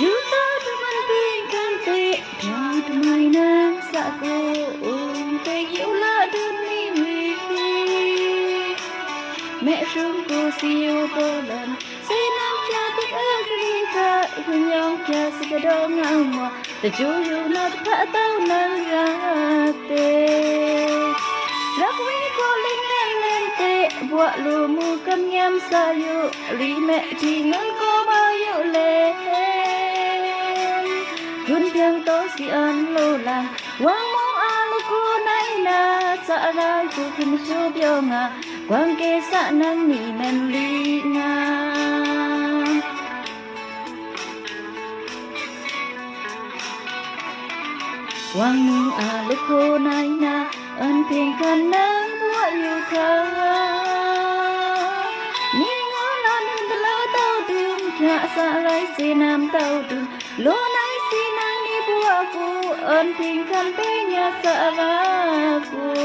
ยูตาทุมันเป็นกันเตะพลาดไม่นางสะโกเตะยูละเดินมีวีแม่ชุ่มกูสิโอโปลันเสน้ำยาตุกเอกลีกะหุ่นยองแค่สกดองเอาหมอแต่จูอยู่นอตพระเต้านังรักเตรักวิโกลิงเล่นเล่นเตะบัวลูมูกำยำสายุลีแม่ที่เงยก็มาอยู่เล่หุ่นเพียงโตสิอันโลลังวางมองอาลูกคูในนาสะรายกูขึ้นชูเปียวงากวางเกสะนังนี่แม่นลีงาวางมองอาลูกคูในนาอันเพียงกันนังบัวอยู่ข้างนี่งอนอนหุ่นตะเลาเต้าดึงแค่สะไรสีน้ำเต้าดึงโลในสีนางนี่บัวกูอันเพียงกันเป็นยาสะวากู